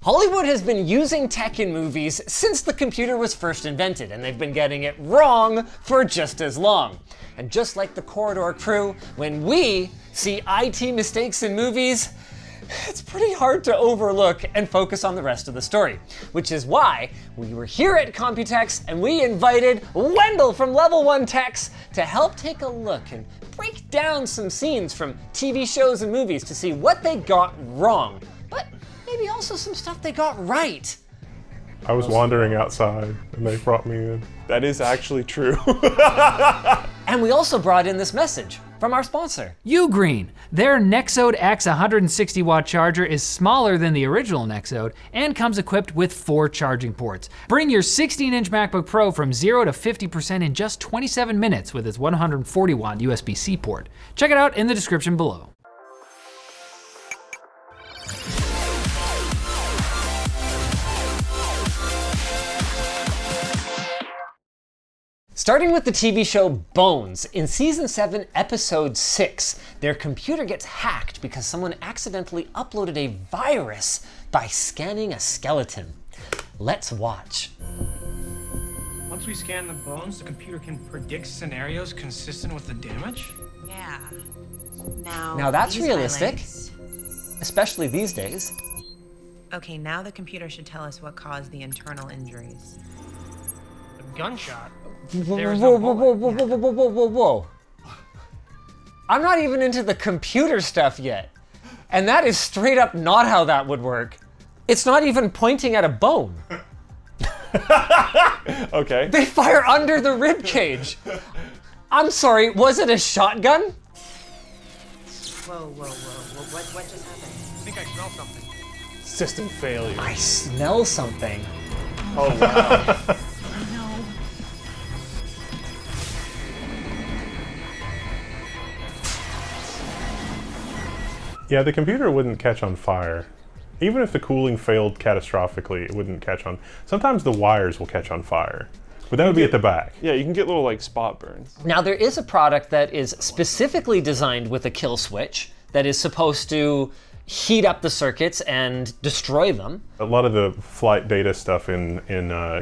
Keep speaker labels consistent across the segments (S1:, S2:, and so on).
S1: Hollywood has been using tech in movies since the computer was first invented, and they've been getting it wrong for just as long. And just like the Corridor crew, when we see IT mistakes in movies, it's pretty hard to overlook and focus on the rest of the story. Which is why we were here at Computex and we invited Wendell from Level 1 Techs to help take a look and break down some scenes from TV shows and movies to see what they got wrong, but maybe also some stuff they got right.
S2: I was wandering outside and they brought me in.
S3: That is actually true.
S1: And we also brought in this message from our sponsor.
S4: Ugreen. Their Nexode X 160 watt charger is smaller than the original Nexode and comes equipped with 4 charging ports. Bring your 16-inch MacBook Pro from 0 to 50% in just 27 minutes with its 140 watt USB-C port. Check it out in the description below.
S1: Starting with the TV show Bones, in season 7, episode 6, their computer gets hacked because someone accidentally uploaded a virus by scanning a skeleton. Let's watch.
S5: Once we scan the bones, the computer can predict scenarios consistent with the damage?
S6: Yeah. Now
S1: that's
S6: these
S1: realistic,
S6: highlights.
S1: especially these days.
S6: Okay, now the computer should tell us what caused the internal injuries.
S5: A gunshot?
S1: Whoa,
S5: There was
S1: whoa,
S5: no
S1: whoa,
S5: bullet.
S1: whoa, whoa, whoa, whoa, whoa, whoa, whoa. I'm not even into the computer stuff yet. And that is straight up not how that would work. It's not even pointing at a bone.
S3: Okay.
S1: They fire under the rib cage. I'm sorry, was it a shotgun?
S6: Whoa, whoa, whoa. What just happened?
S5: I think I smell something.
S3: System failure.
S1: I smell something.
S3: Oh wow.
S2: Yeah, the computer wouldn't catch on fire. Even if the cooling failed catastrophically, it wouldn't catch on. Sometimes the wires will catch on fire, but that would be at the back.
S3: Yeah, you can get little like spot burns.
S1: Now there is a product that is specifically designed with a kill switch that is supposed to heat up the circuits and destroy them.
S2: A lot of the flight data stuff in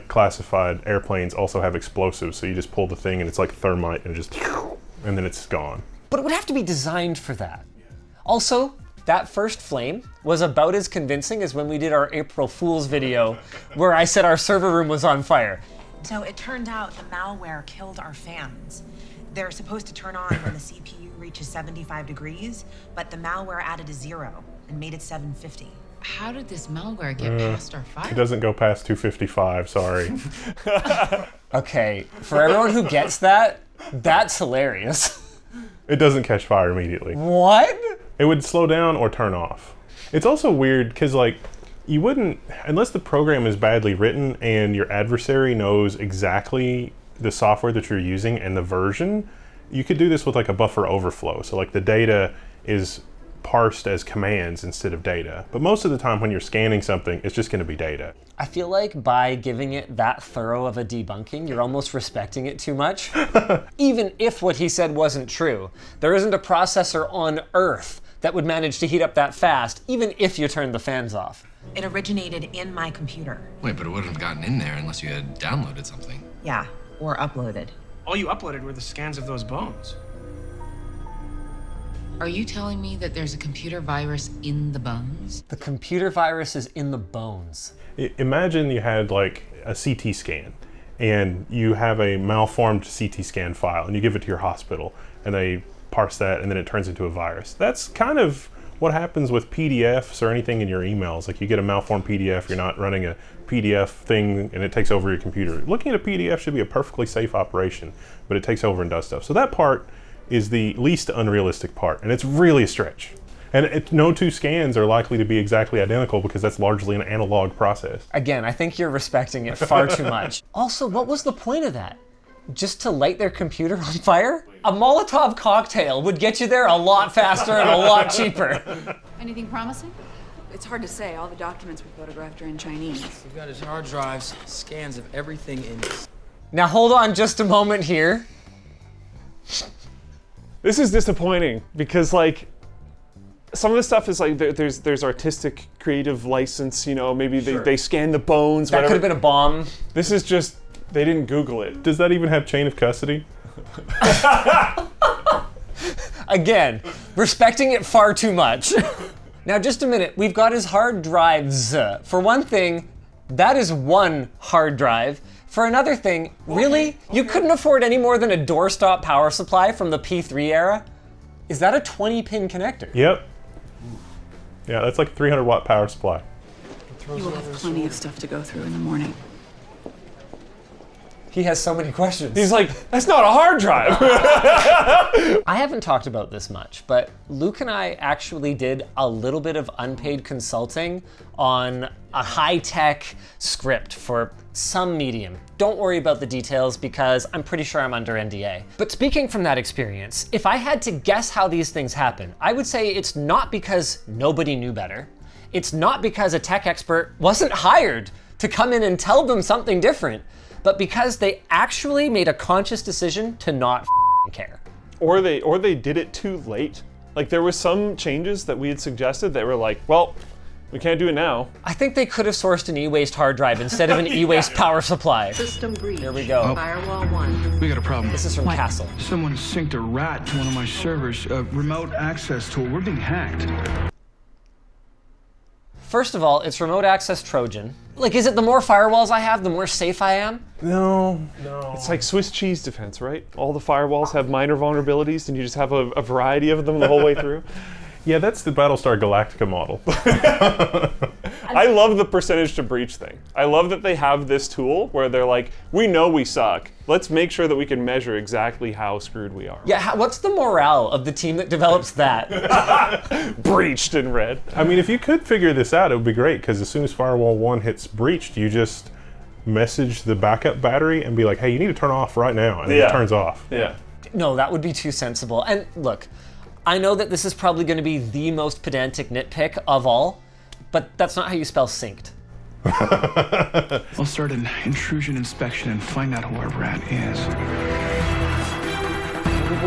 S2: classified airplanes also have explosives, so you just pull the thing and it's like thermite and just, and then it's gone.
S1: But it would have to be designed for that. Also, that first flame was about as convincing as when we did our April Fool's video where I said our server room was on fire.
S6: So it turned out the malware killed our fans. They're supposed to turn on when the CPU reaches 75 degrees, but the malware added a 0 and made it 750.
S7: How did this malware get past our fire?
S2: It doesn't go past 255, sorry.
S1: Okay, for everyone who gets that, that's hilarious.
S2: It doesn't catch fire immediately.
S1: What?
S2: It would slow down or turn off. It's also weird because like, you wouldn't, unless the program is badly written and your adversary knows exactly the software that you're using and the version, you could do this with like a buffer overflow. So like the data is parsed as commands instead of data. But most of the time when you're scanning something, it's just gonna be data.
S1: I feel like by giving it that thorough of a debunking, you're almost respecting it too much. Even if what he said wasn't true, there isn't a processor on Earth that would manage to heat up that fast, even if you turned the fans off.
S6: It originated in my computer.
S8: Wait, but it wouldn't have gotten in there unless you had downloaded something.
S6: Yeah, or uploaded.
S5: All you uploaded were the scans of those bones.
S7: Are you telling me that there's a computer virus in the bones?
S1: The computer virus is in the bones.
S2: Imagine you had like a CT scan and you have a malformed CT scan file and you give it to your hospital and they parse that and then it turns into a virus. That's kind of what happens with PDFs or anything in your emails. Like you get a malformed PDF, you're not running a PDF thing and it takes over your computer. Looking at a PDF should be a perfectly safe operation, but it takes over and does stuff. So that part is the least unrealistic part, and it's really a stretch. And no two scans are likely to be exactly identical because that's largely an analog process.
S1: Again, I think you're respecting it far too much. Also, what was the point of that? Just to light their computer on fire? A Molotov cocktail would get you there a lot faster and a lot cheaper.
S9: Anything promising? It's hard to say. All the documents we photographed are in Chinese.
S10: We've got his hard drives, scans of everything in it.
S1: Now hold on just a moment here.
S3: This is disappointing because like, Some of the stuff is like there's artistic, creative license. You know, maybe they scan the bones.
S1: That
S3: whatever.
S1: could have been a bomb.
S3: This is just they didn't Google it.
S2: Does that even have chain of custody?
S1: Again, respecting it far too much. Now, just a minute. We've got his hard drives. For one thing, that is one hard drive. For another thing, really? You couldn't afford any more than a doorstop power supply from the P3 era? Is that a 20-pin connector?
S2: Yep. Yeah, that's like a 300-watt power supply.
S9: You will have plenty of stuff to go through in the morning.
S1: He has so many questions.
S3: He's like, that's not a hard drive.
S1: I haven't talked about this much, but Luke and I actually did a little bit of unpaid consulting on a high-tech script for some medium. Don't worry about the details because I'm pretty sure I'm under NDA. But speaking from that experience, if I had to guess how these things happen, I would say it's not because nobody knew better. It's not because a tech expert wasn't hired to come in and tell them something different, but because they actually made a conscious decision to not care.
S3: Or they did it too late. Like there was some changes that we had suggested that were like, well, we can't do it now.
S1: I think they could have sourced an e-waste hard drive instead of an e-waste power supply.
S7: System breach.
S1: Here we go.
S7: Firewall 1.
S11: We got a problem.
S1: This is from Castle.
S11: Someone synced a rat to one of my servers, a remote access tool. We're being hacked.
S1: First of all, it's remote access Trojan. Like, is it the more firewalls I have, the more safe I am?
S2: No.
S3: It's like Swiss cheese defense, right? All the firewalls have minor vulnerabilities and you just have a variety of them the whole way through.
S2: Yeah, that's the Battlestar Galactica model.
S3: I love the percentage to breach thing. I love that they have this tool where they're like, we know we suck. Let's make sure that we can measure exactly how screwed we are.
S1: Yeah, what's the morale of the team that develops that?
S3: Breached in red.
S2: I mean, if you could figure this out, it would be great, because as soon as Firewall 1 hits breached, you just message the backup battery and be like, hey, you need to turn off right now, and it turns off.
S3: Yeah.
S1: No, that would be too sensible. And look, I know that this is probably going to be the most pedantic nitpick of all, but that's not how you spell synced.
S11: I'll start an intrusion inspection and find out who our rat is.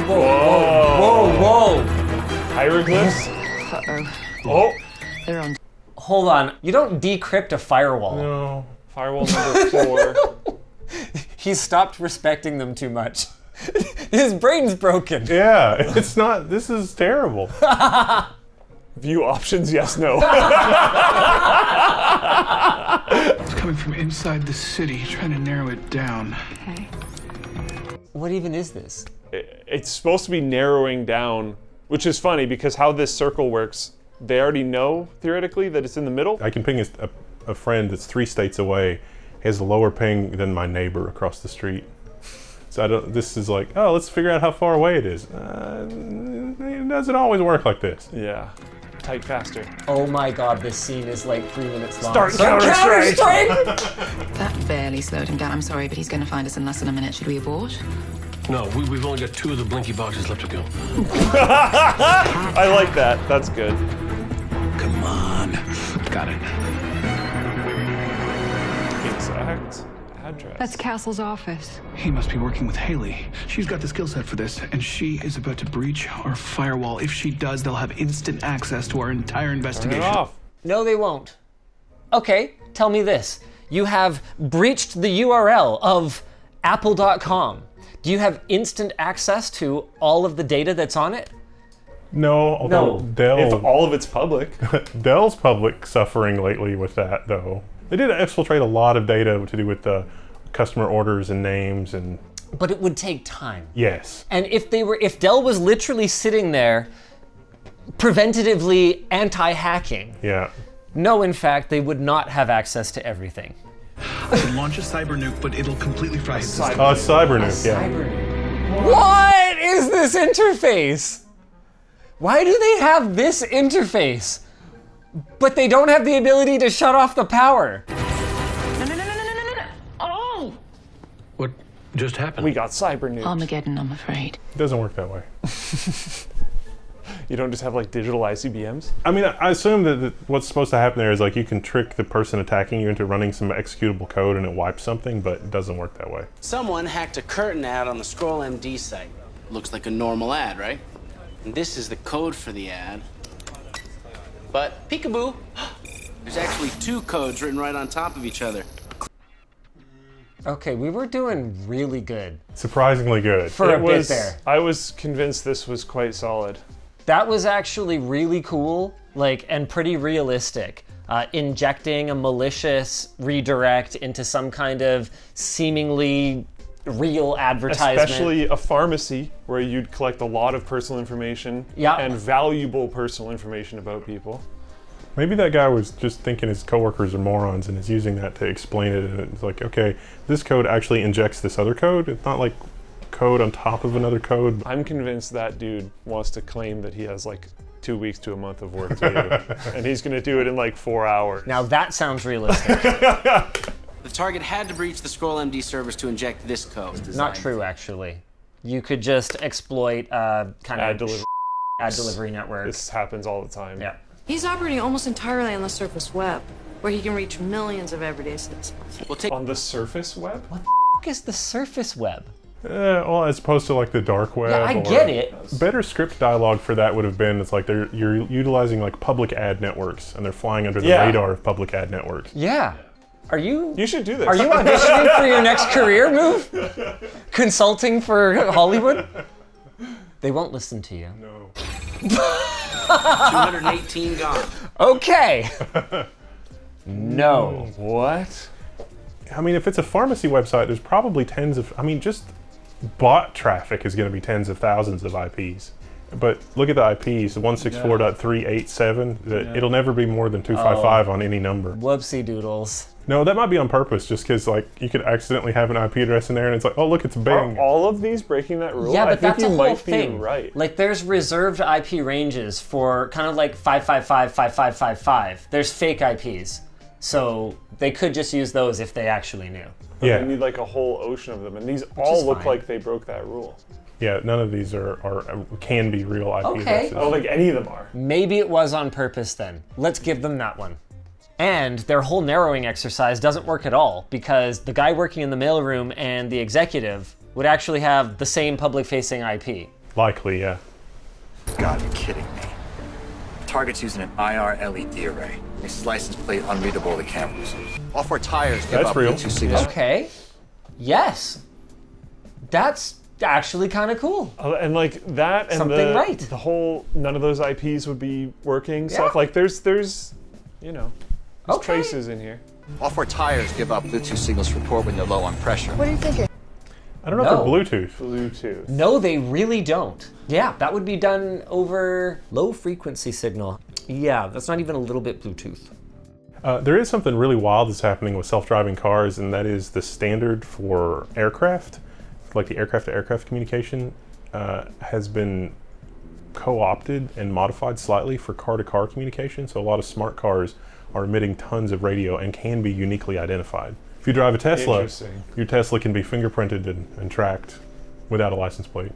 S1: Whoa.
S3: Hieroglyphs?
S7: Uh-oh.
S3: Oh.
S7: They're on.
S1: Hold on. You don't decrypt a firewall.
S2: No.
S3: Firewall number 4.
S1: He stopped respecting them too much. His brain's broken.
S2: Yeah, it's not, this is terrible.
S3: View options, yes, no.
S11: It's coming from inside the city, trying to narrow it down.
S9: Okay.
S1: What even is this?
S3: It's supposed to be narrowing down, which is funny because how this circle works, they already know, theoretically, that it's in the middle.
S2: I can ping a friend that's 3 states away, has a lower ping than my neighbor across the street. So this is like, oh, let's figure out how far away it is. It doesn't always work like this.
S3: Yeah. Type faster.
S1: Oh my god, this scene is like 3 minutes long.
S3: Start Counter-Strike!
S7: That barely slowed him down. I'm sorry, but he's going to find us in less than a minute. Should we abort?
S12: No, we've only got 2 of the blinky boxes left to go.
S3: I like that. That's good.
S11: Come on. Got it.
S3: Exact address.
S9: That's Castle's office.
S11: He must be working with Haley. She's got the skill set for this, and she is about to breach our firewall. If she does, they'll have instant access to our entire investigation.
S3: Turn it off.
S1: No, they won't. Okay, tell me this. You have breached the URL of apple.com. Do you have instant access to all of the data that's on it?
S2: No, although Dell,
S3: If all of it's public.
S2: Dell's public suffering lately with that, though. They did exfiltrate a lot of data to do with the customer orders and names and.
S1: But it would take time.
S2: Yes.
S1: And if Dell was literally sitting there preventatively anti-hacking,
S2: Yeah.
S1: no, in fact, they would not have access to everything.
S11: I can launch a cyber nuke, but it'll completely fry his system.
S2: Oh, cyber nuke, yeah.
S1: What is this interface? Why do they have this interface? But they don't have the ability to shut off the power.
S7: No. Oh!
S12: What just happened?
S3: We got cyber nuked.
S7: Armageddon, I'm afraid.
S2: It doesn't work that way.
S3: You don't just have like digital ICBMs?
S2: I mean, I assume that what's supposed to happen there is like you can trick the person attacking you into running some executable code and it wipes something, but it doesn't work that way.
S13: Someone hacked a curtain ad on the Scroll MD site. Looks like a normal ad, right? And this is the code for the ad. But peekaboo, there's actually 2 codes written right on top of each other.
S1: Okay, we were doing really good.
S2: Surprisingly good.
S1: For a bit there.
S3: I was convinced this was quite solid.
S1: That was actually really cool, like, and pretty realistic. Injecting a malicious redirect into some kind of seemingly real advertisement.
S3: Especially a pharmacy where you'd collect a lot of personal information and valuable personal information about people.
S2: Maybe that guy was just thinking his coworkers are morons and is using that to explain it. And it's like, okay, this code actually injects this other code. It's not like code on top of another code.
S3: I'm convinced that dude wants to claim that he has like 2 weeks to a month of work to do. And he's going to do it in like 4 hours.
S1: Now that sounds realistic.
S13: The target had to breach the ScrollMD servers to inject this code.
S1: Not true, actually. You could just exploit kind
S3: ad
S1: of ad delivery network.
S3: This happens all the time.
S1: Yeah.
S14: He's operating almost entirely on the surface web, where he can reach millions of everyday citizens.
S3: On the surface web?
S1: What the is the surface web?
S2: Well, as opposed to like the dark web.
S1: Yeah, I get it.
S2: Better script dialogue for that would have been, it's like you're utilizing like public ad networks and they're flying under the radar of public ad networks.
S1: Yeah. Are you?
S3: You should do this.
S1: Are you auditioning for your next career move? Consulting for Hollywood? They won't listen to you.
S2: No.
S13: 218 gone.
S1: Okay. No.
S3: What?
S2: I mean, if it's a pharmacy website, there's probably tens of, I mean, just bot traffic is going to be tens of thousands of IPs. But look at the IPs, 164.387. It'll never be more than 255 on any number.
S1: Whoopsie doodles.
S2: No, that might be on purpose, just because like you could accidentally have an IP address in there, and it's like, oh look, it's Bing.
S3: Are all of these breaking that rule?
S1: Yeah, but
S3: I think
S1: that's
S3: you
S1: a whole
S3: might
S1: thing.
S3: be right.
S1: Like, there's reserved IP ranges for kind of like 555, 5555. There's fake IPs, so they could just use those if they actually knew.
S3: But they need like a whole ocean of them, and these all look like they broke that rule.
S2: Yeah, none of these can be real IP addresses.
S3: I don't think any of them are.
S1: Maybe it was on purpose then. Let's give them that one. And their whole narrowing exercise doesn't work at all, because the guy working in the mailroom and the executive would actually have the same public-facing IP.
S2: Likely, yeah.
S15: God, you're kidding me. Target's using an IR LED array. Makes his license plate unreadable to the cameras. All 4 tires give up Bluetooth signals.
S1: Okay. Yes. That's actually kind of cool.
S3: And like that and the whole, none of those IPs would be working stuff. Like there's you know, there's traces in here.
S15: All 4 tires give up Bluetooth signals to report when they're low on pressure.
S1: What are you thinking?
S2: I don't know if they're Bluetooth.
S3: Bluetooth.
S1: No, they really don't. Yeah, that would be done over low frequency signal. Yeah, that's not even a little bit Bluetooth.
S2: There is something really wild that's happening with self-driving cars, and that is the standard for aircraft, like the aircraft-to-aircraft communication, has been co-opted and modified slightly for car-to-car communication. So a lot of smart cars are emitting tons of radio and can be uniquely identified. If you drive a Tesla, your Tesla can be fingerprinted and tracked without a license plate.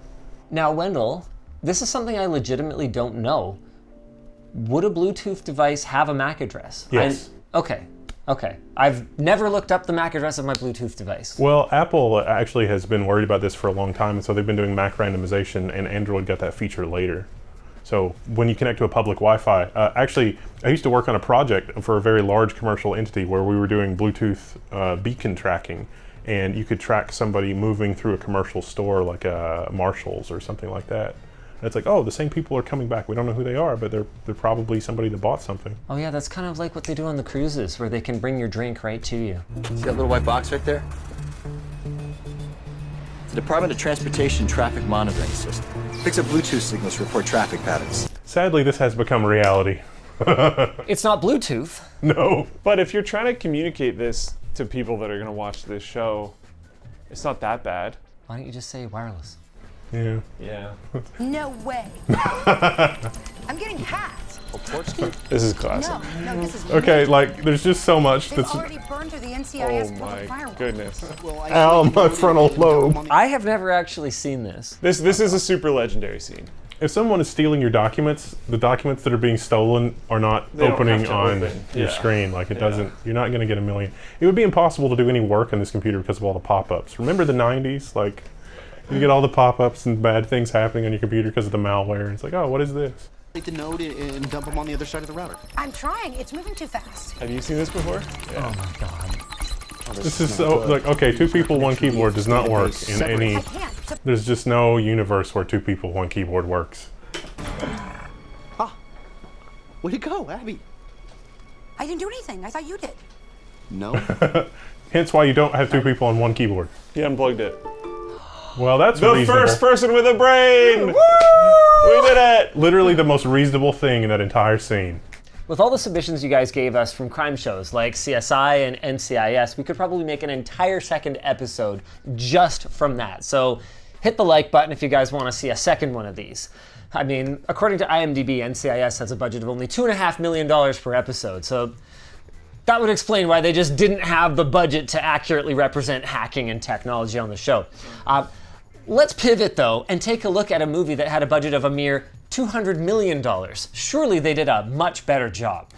S1: Now, Wendell, this is something I legitimately don't know. Would a Bluetooth device have a MAC address?
S2: Yes.
S1: Okay. I've never looked up the MAC address of my Bluetooth device.
S2: Well, Apple actually has been worried about this for a long time, and so they've been doing MAC randomization, and Android got that feature later. So when you connect to a public Wi-Fi, actually, I used to work on a project for a very large commercial entity where we were doing Bluetooth beacon tracking, and you could track somebody moving through a commercial store like a Marshall's or something like that. And it's like, oh, the same people are coming back. We don't know who they are, but they're probably somebody that bought something.
S1: Oh yeah, that's kind of like what they do on the cruises, where they can bring your drink right to you.
S15: See that little white box right there? It's the Department of Transportation Traffic Monitoring System. Picks up Bluetooth signals to report traffic patterns.
S2: Sadly, this has become reality.
S1: It's not Bluetooth.
S2: No.
S3: But if you're trying to communicate this to people that are going to watch this show, it's not that bad.
S1: Why don't you just say wireless?
S2: Yeah.
S3: Yeah.
S16: No way. I'm getting hacked.
S3: This is classic.
S16: No, this is
S2: Okay, like, there's just so much
S16: They've
S2: that's...
S16: already burned through the NCIS
S3: My goodness.
S2: Ow, my frontal lobe.
S1: I have never actually seen this.
S3: This is a super legendary scene.
S2: If someone is stealing your documents, the documents that are being stolen are not opening on your screen. Like, it doesn't, you're not going to get a million. It would be impossible to do any work on this computer because of all the pop-ups. Remember the 90s? Like, you get all the pop-ups and bad things happening on your computer because of the malware. It's like, oh, what is this?
S17: Take the node and dump them on the other side of the router.
S16: I'm trying. It's moving too fast.
S3: Have you seen this before?
S1: Yeah. Oh my god.
S2: This is so, like, okay, 2 people, 1 keyboard does not work in any, there's just no universe where 2 people, 1 keyboard works.
S17: Ah, where'd it go, Abby?
S16: I didn't do anything. I thought you did.
S17: No.
S2: Hence why you don't have 2 people on 1 keyboard.
S3: He unplugged it.
S2: Well, that's
S3: the
S2: reasonable.
S3: first person with a brain! Woo! We did it!
S2: Literally the most reasonable thing in that entire scene.
S1: With all the submissions you guys gave us from crime shows like CSI and NCIS, we could probably make an entire second episode just from that. So hit the like button if you guys want to see a second one of these. I mean, according to IMDb, NCIS has a budget of only $2.5 million per episode. So that would explain why they just didn't have the budget to accurately represent hacking and technology on the show. Let's pivot though and take a look at a movie that had a budget of a mere $200 million. Surely they did a much better job.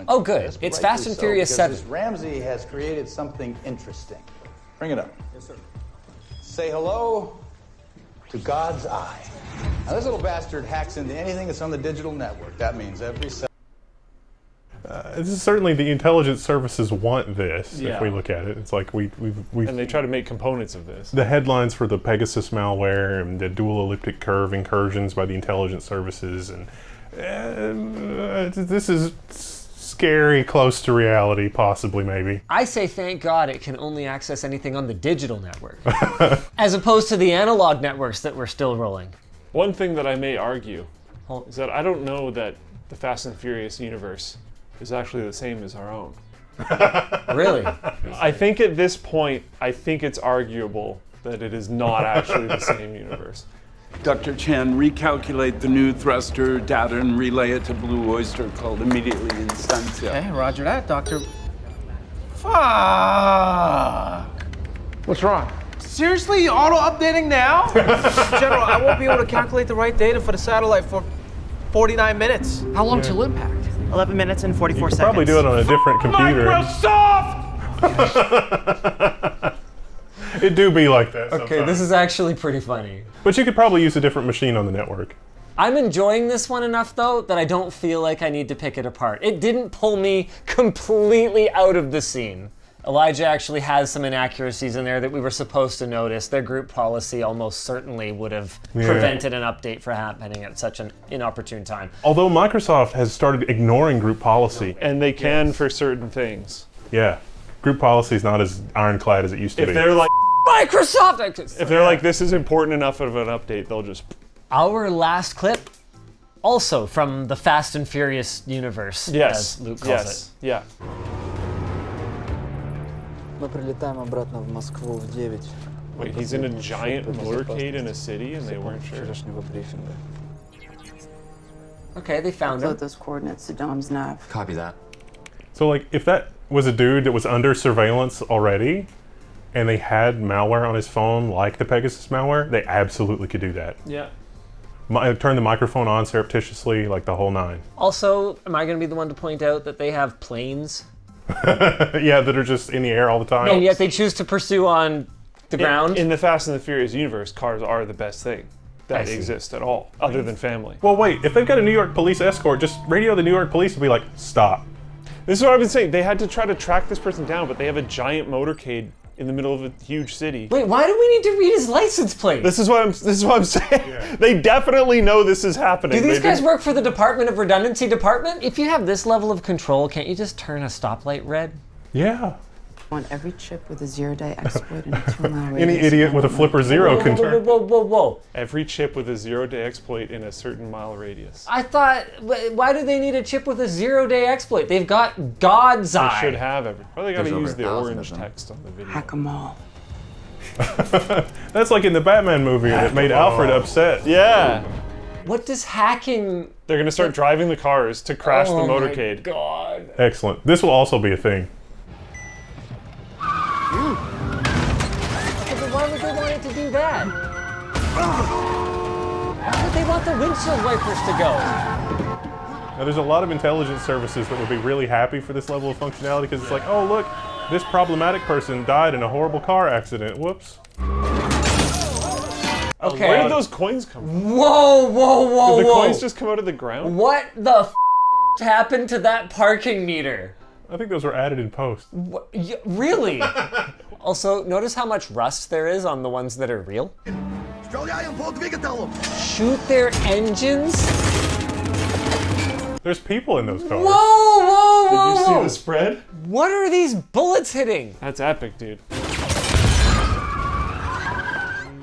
S1: Oh good, it's Fast and Furious 7.
S18: Ramsey has created something interesting. Bring it up. Yes, sir. Say hello to God's eye. Now this little bastard hacks into anything that's on the digital network. That means every cell.
S2: This is certainly the intelligence services want this.
S3: Yeah.
S2: If we look at it, it's like we've
S3: and they try to make components of this.
S2: The headlines for the Pegasus malware and the dual elliptic curve incursions by the intelligence services, and this is scary, close to reality, possibly, maybe.
S1: I say thank God it can only access anything on the digital network, as opposed to the analog networks that we're still rolling.
S3: One thing that I may argue is that I don't know that the Fast and Furious universe is actually the same as our own.
S1: Really?
S3: I think at this point, I think it's arguable that it is not actually the same universe.
S19: Dr. Chan, recalculate the new thruster data and relay it to Blue Oyster called immediately Instancia.
S10: Okay, roger that, Doctor.
S19: Fuck!
S10: What's wrong? Seriously? Auto-updating now? General, I won't be able to calculate the right data for the satellite for 49 minutes. How long till impact?
S20: 11 minutes and 44
S2: You could
S20: seconds.
S2: probably do it on a different computer.
S19: Microsoft!
S2: It do be like that
S1: Okay,
S2: sometimes.
S1: this is actually pretty funny.
S2: But you could probably use a different machine on the network.
S1: I'm enjoying this one enough though that I don't feel like I need to pick it apart. It didn't pull me completely out of the scene. Elijah actually has some inaccuracies in there that we were supposed to notice. Their group policy almost certainly would have prevented an update from happening at such an inopportune time.
S2: Although Microsoft has started ignoring group policy.
S3: And they can for certain things.
S2: Yeah. Group policy is not as ironclad as it used to be.
S3: If they're like,
S1: Microsoft!
S3: if they're like, this is important enough of an update, they'll just...
S1: Our last clip, also from the Fast and Furious universe, as Luke calls it.
S3: Yeah.
S10: Мы прилетаем обратно в Москву в 9.
S3: Wait, he's in a giant motorcade in a city and they weren't sure?
S1: Okay, they found him.
S7: Upload those coordinates to Dom's nav.
S8: Copy that.
S2: So like, if that was a dude that was under surveillance already, and they had malware on his phone like the Pegasus malware, they absolutely could do that.
S3: Yeah.
S2: Turn the microphone on surreptitiously, like the whole 9.
S1: Also, am I going to be the one to point out that they have planes?
S2: Yeah, that are just in the air all the time.
S1: And yet they choose to pursue on the ground?
S3: In the Fast and the Furious universe, cars are the best thing
S2: I
S3: that
S2: see.
S3: exists at all, other than family.
S2: Well, wait, if they've got a New York police escort, just radio the New York police and be like, stop.
S3: This is what I've been saying. They had to try to track this person down, but they have a giant motorcade in the middle of a huge city.
S1: Wait, why do we need to read his license plate?
S3: This is what I'm saying. Yeah. They definitely know this is happening.
S1: Do these guys work for the Department of Redundancy Department? If you have this level of control, can't you just turn a stoplight red?
S2: Yeah.
S7: On every chip with a zero-day exploit and a 2-mile radius.
S2: Any idiot with a flipper zero can turn.
S1: Whoa.
S3: Every chip with a 0-day exploit in a certain mile radius.
S1: I thought, why do they need a chip with a 0-day exploit? They've got God's eye.
S3: They should have every. Well, they gotta use the orange text on the video.
S7: Hack 'em all.
S2: That's like in the Batman movie that made Alfred upset.
S3: Yeah.
S1: What does hacking...
S3: They're gonna start driving the cars to crash the motorcade.
S1: Oh my God.
S2: Excellent. This will also be a thing.
S1: Why would they want it to do that? Why would they want the windshield wipers to go?
S2: Now, there's a lot of intelligence services that would be really happy for this level of functionality because it's like, oh, look, this problematic person died in a horrible car accident. Whoops.
S1: Okay.
S3: Where did those coins come from?
S1: Whoa.
S3: Did the coins just come out of the ground?
S1: What the happened to that parking meter?
S2: I think those were added in post.
S1: Really? Also, notice how much rust there is on the ones that are real. Shoot their engines?
S2: There's people in those cars.
S1: Whoa.
S3: Did you see the spread?
S1: What are these bullets hitting?
S3: That's epic, dude.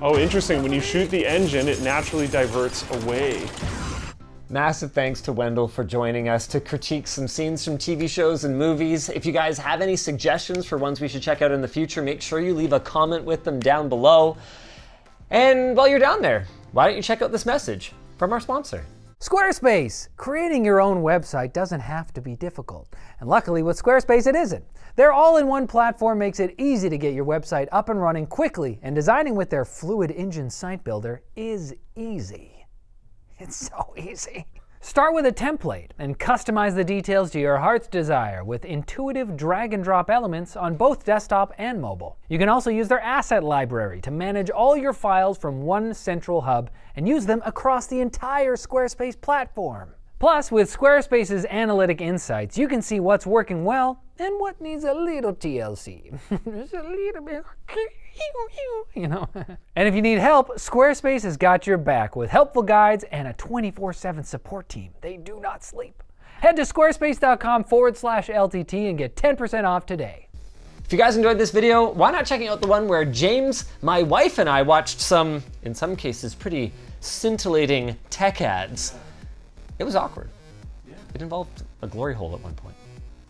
S3: Oh, interesting. When you shoot the engine, it naturally diverts away.
S1: Massive thanks to Wendell for joining us to critique some scenes from TV shows and movies. If you guys have any suggestions for ones we should check out in the future, make sure you leave a comment with them down below. And while you're down there, why don't you check out this message from our sponsor?
S4: Squarespace! Creating your own website doesn't have to be difficult. And luckily with Squarespace it isn't. Their all-in-one platform makes it easy to get your website up and running quickly, and designing with their Fluid Engine site builder is easy. It's so easy. Start with a template and customize the details to your heart's desire with intuitive drag and drop elements on both desktop and mobile. You can also use their asset library to manage all your files from one central hub and use them across the entire Squarespace platform. Plus, with Squarespace's analytic insights, you can see what's working well and what needs a little TLC. Just a little bit, you know. And if you need help, Squarespace has got your back with helpful guides and a 24/7 support team. They do not sleep. Head to squarespace.com/LTT and get 10% off today.
S1: If you guys enjoyed this video, why not check out the one where James, my wife, and I watched some, in some cases, pretty scintillating tech ads. It was awkward. It involved a glory hole at one point.